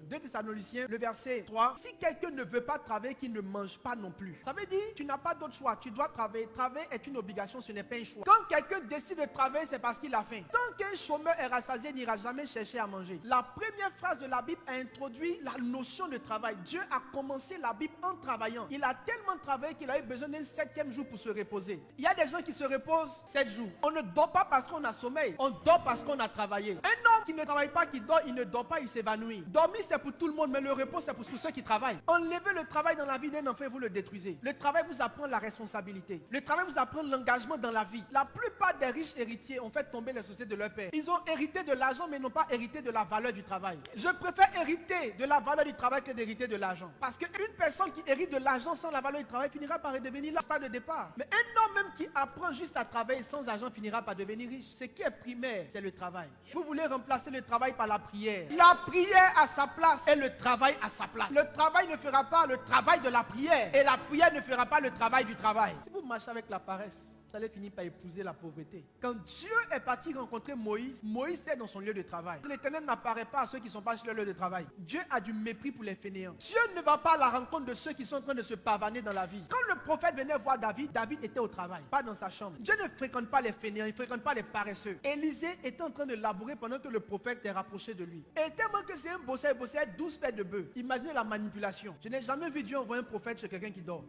2 Thessaloniciens, le verset 3. Si quelqu'un ne veut pas travailler, qu'il ne mange pas non plus. Ça veut dire, tu n'as pas d'autre choix. Tu dois travailler. Travailler est une obligation, ce n'est pas un choix. Quand quelqu'un décide de travailler, c'est parce qu'il a faim. Tant qu'un chômeur est rassasié, il n'ira jamais chercher à manger. La première phrase de la Bible a introduit la notion de travail. Dieu a commencé la Bible en travaillant. Il a tellement travaillé qu'il a eu besoin d'un 7e jour pour se reposer. Il y a des gens qui se reposent 7 jours. On ne dort pas parce qu'on a sommeil. On dort parce qu'on a travaillé. Un homme qui ne travaille pas, qui dort, il ne dort pas, il s'évanouit. Dormir, c'est pour tout le monde, mais le repos, c'est pour ceux qui travaillent. Enlevez le travail dans la vie d'un enfant et vous le détruisez. Le travail vous apprend la responsabilité. Le travail vous apprend l'engagement dans la vie. La plupart des riches héritiers ont fait tomber les sociétés de leur père. Ils ont hérité de l'argent, mais n'ont pas hérité de la valeur du travail. Je préfère hériter de la valeur du travail que d'hériter de l'argent. Parce qu'une personne qui hérite de l'argent sans la valeur du travail finira par redevenir là, stade de départ. Mais un homme même qui apprend juste à travailler sans argent finira par devenir riche. Ce qui est primaire, c'est le travail. Vous voulez remplacer le travail par la prière. La prière à sa place et le travail à sa place. Le travail ne fera pas le travail de la prière et la prière ne fera pas le travail du travail. Si vous marchez avec la paresse, vous allez finir par épouser la pauvreté. Quand Dieu est parti rencontrer Moïse, Moïse est dans son lieu de travail. L'Éternel n'apparaît pas à ceux qui ne sont pas sur leur lieu de travail. Dieu a du mépris pour les fainéants. Dieu ne va pas à la rencontre de ceux qui sont en train de se pavaner dans la vie. Quand le prophète venait voir David, David était au travail, pas dans sa chambre. Dieu ne fréquente pas les fainéants, il ne fréquente pas les paresseux. Élisée était en train de labourer pendant que le prophète est rapproché de lui. Et tellement que c'est un bosseur, il bossait 12 paires de bœufs. Imaginez la manipulation. Je n'ai jamais vu Dieu envoyer un prophète chez quelqu'un qui dort.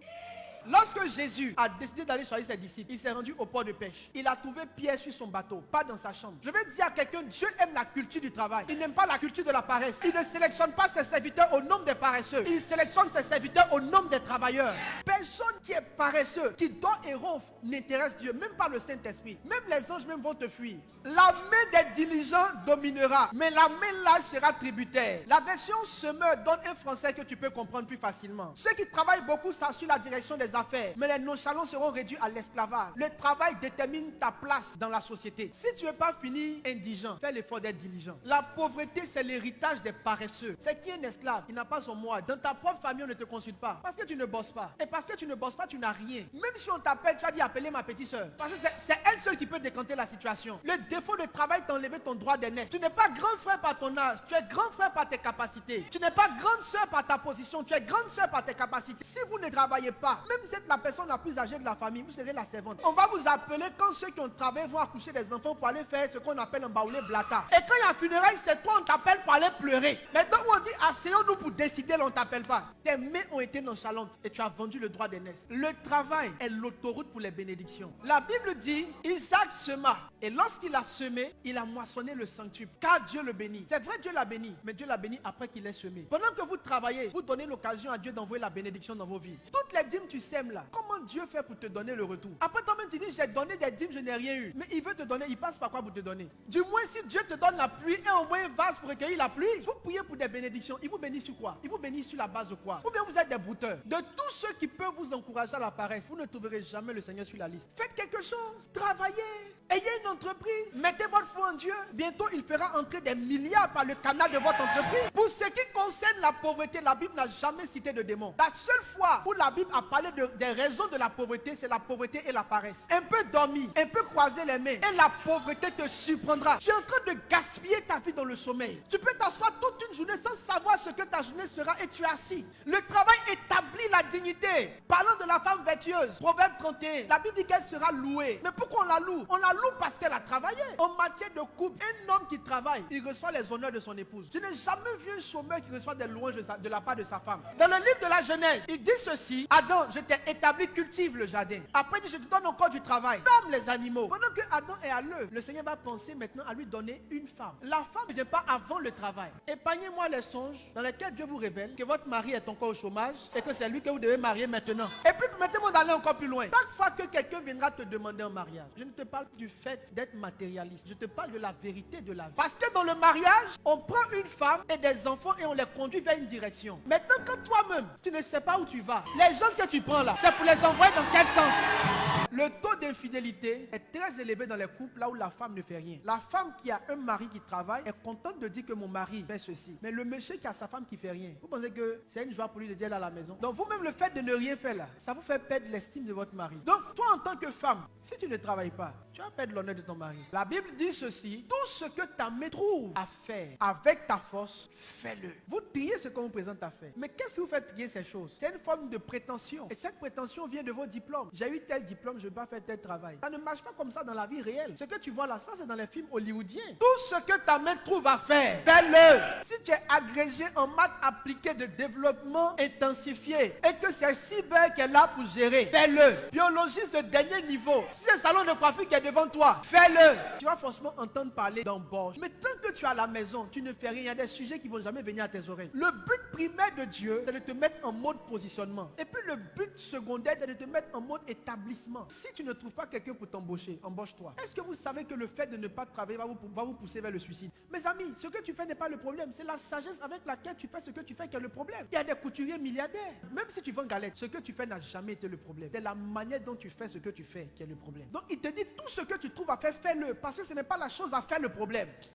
Lorsque Jésus a décidé d'aller choisir ses disciples, il s'est rendu au port de pêche. Il a trouvé Pierre sur son bateau, pas dans sa chambre. Je vais dire à quelqu'un, Dieu aime la culture du travail. Il n'aime pas la culture de la paresse. Il ne sélectionne pas ses serviteurs au nombre des paresseux. Il sélectionne ses serviteurs au nombre des travailleurs. Personne qui est paresseux, qui dort et ronfle, n'intéresse Dieu, même pas le Saint-Esprit. Même les anges même vont te fuir. La main des diligents dominera, mais la main lâche sera tributaire. La version semeur donne un français que tu peux comprendre plus facilement. Ceux qui travaillent beaucoup s'assurent la direction des affaires, mais les nonchalants seront réduits à l'esclavage. Le travail détermine ta place dans la société. Si tu ne veux pas finir indigent, fais l'effort d'être diligent. La pauvreté, c'est l'héritage des paresseux. C'est qui est un esclave? Il n'a pas son mot. Dans ta propre famille, on ne te consulte pas. Parce que tu ne bosses pas. Et parce que tu ne bosses pas, tu n'as rien. Même si on t'appelle, tu as dit appeler ma petite soeur. Parce que c'est elle seule qui peut décanter la situation. Le défaut de travail t'a enlevé ton droit d'aînesse. Tu n'es pas grand frère par ton âge. Tu es grand frère par tes capacités. Tu n'es pas grande soeur par ta position. Tu es grande soeur par tes capacités. Si vous ne travaillez pas, même si vous êtes la personne la plus âgée de la famille, vous serez la servante. On va vous appeler quand ceux qui ont travaillé vont accoucher des enfants pour aller faire ce qu'on appelle un baoulé blata. Et quand il y a funérailles, c'est toi, on t'appelle pour aller pleurer. Maintenant où on dit asseyons-nous pour décider, on ne t'appelle pas. Tes mains ont été nonchalantes et tu as vendu le droit d'aînesse. Le travail est l'autoroute pour les bénédictions. La Bible dit Isaac sema et lorsqu'il a semé, il a moissonné le centuple car Dieu le bénit. C'est vrai, Dieu l'a béni, mais Dieu l'a béni après qu'il ait semé. Pendant que vous travaillez, vous donnez l'occasion à Dieu d'envoyer la bénédiction dans vos vies. Toutes les dîmes tu sèmes là, comment Dieu fait pour te donner le retour? Après toi-même tu dis j'ai donné des dîmes, je n'ai rien eu. Mais il veut te donner, il passe par quoi pour te donner? Du moins si Dieu te donne la pluie et envoie un vase pour recueillir la pluie, vous priez pour des bénédictions, il vous bénit sur quoi? Il vous bénit sur la base de quoi? Ou bien vous êtes des brouteurs. De tous ceux qui peuvent vous encourager à la paresse, vous ne trouverez jamais le Seigneur sur la liste. Faites quelque chose, travaillez, ayez une entreprise, mettez votre foi en Dieu. Bientôt il fera entrer des milliards par le canal de votre entreprise. Pour ce qui concerne la pauvreté, la Bible n'a jamais cité de démons. La seule fois où la Bible a parlé des raisons de la pauvreté, c'est la pauvreté et la paresse. Un peu dormir, un peu croiser les mains et la pauvreté te surprendra. Tu es en train de gaspiller ta vie dans le sommeil. Tu peux t'asseoir toute une journée sans savoir ce que ta journée sera et tu es assis. Le travail établit la dignité. Parlons de la femme vertueuse, Proverbe 31. La Bible dit qu'elle sera louée. Mais pourquoi on la loue? On la loue parce qu'elle a travaillé. En matière de couple, un homme qui travaille, il reçoit les honneurs de son épouse. Je n'ai jamais vu un chômeur qui reçoit des louanges de la part de sa femme. Dans le livre de la Genèse, il dit ceci: Adam, je t'ai établi, cultive le jardin. Après, il dit, je te donne encore du travail. Comme les animaux. Pendant que Adam est à l'œuvre, le Seigneur va penser maintenant à lui donner une femme. La femme ne vient pas avant le travail. Épargnez-moi les songes dans lesquels Dieu vous révèle que votre mari est encore au chômage et que c'est lui que vous devez marier maintenant. Et puis, mettez-moi d'aller encore plus loin. Chaque fois que quelqu'un viendra te demander un mariage, je ne te parle du fait d'être matérialiste. Je te parle de la vérité de la vie. Parce que dans le mariage, on prend une femme et des enfants et on les conduit vers une direction. Maintenant, quand toi-même, tu ne sais pas où tu vas, les gens que tu prends là, c'est pour les envoyer dans quel sens? Le taux d'infidélité est très élevé dans les couples là où la femme ne fait rien. La femme qui a un mari qui travaille est contente de dire que mon mari fait ceci. Mais le monsieur qui a sa femme qui fait rien, vous pensez que c'est une joie pour lui de dire là à la maison? Donc vous-même, le fait de ne rien faire là, ça vous fait perdre l'estime de votre mari. Donc toi en tant que femme, si tu ne travailles pas, tu vas perdre l'honneur de ton mari. La Bible dit ceci: tout ce que ta main trouve à faire avec ta force, fais-le. Vous triez ce qu'on vous présente à faire. Mais qu'est-ce qui vous fait trier ces choses? C'est une forme de prétention. Et cette prétention vient de vos diplômes. J'ai eu tel diplôme, je ne vais pas faire tel travail. Ça ne marche pas comme ça dans la vie réelle. Ce que tu vois là, ça c'est dans les films hollywoodiens. Tout ce que ta main trouve à faire, fais-le. Si tu es agrégé en maths appliquées de développement intensifié et que c'est cyber qui est là pour gérer, fais-le. Biologiste de dernier niveau. Si c'est salon de coiffure qui est devant toi, fais-le. Tu vas forcément entendre parler d'embauche. Mais tant que tu es à la maison, tu ne fais rien. Il y a des sujets qui ne vont jamais venir à tes oreilles. Le but primaire de Dieu, c'est de te mettre en mode positionnement. Et puis le but secondaire, c'est de te mettre en mode établissement. Si tu ne trouves pas quelqu'un pour t'embaucher, embauche-toi. Est-ce que vous savez que le fait de ne pas travailler va vous pousser vers le suicide? Mes amis, ce que tu fais n'est pas le problème. C'est la sagesse avec laquelle tu fais ce que tu fais qui est le problème. Il y a des couturiers milliardaires. Même si tu vends galette, ce que tu fais n'a jamais été le problème. C'est la manière dont tu fais ce que tu fais qui est le problème. Donc il te dit tout ce que tu trouves à faire, fais-le. Parce que ce n'est pas la chose à faire le problème.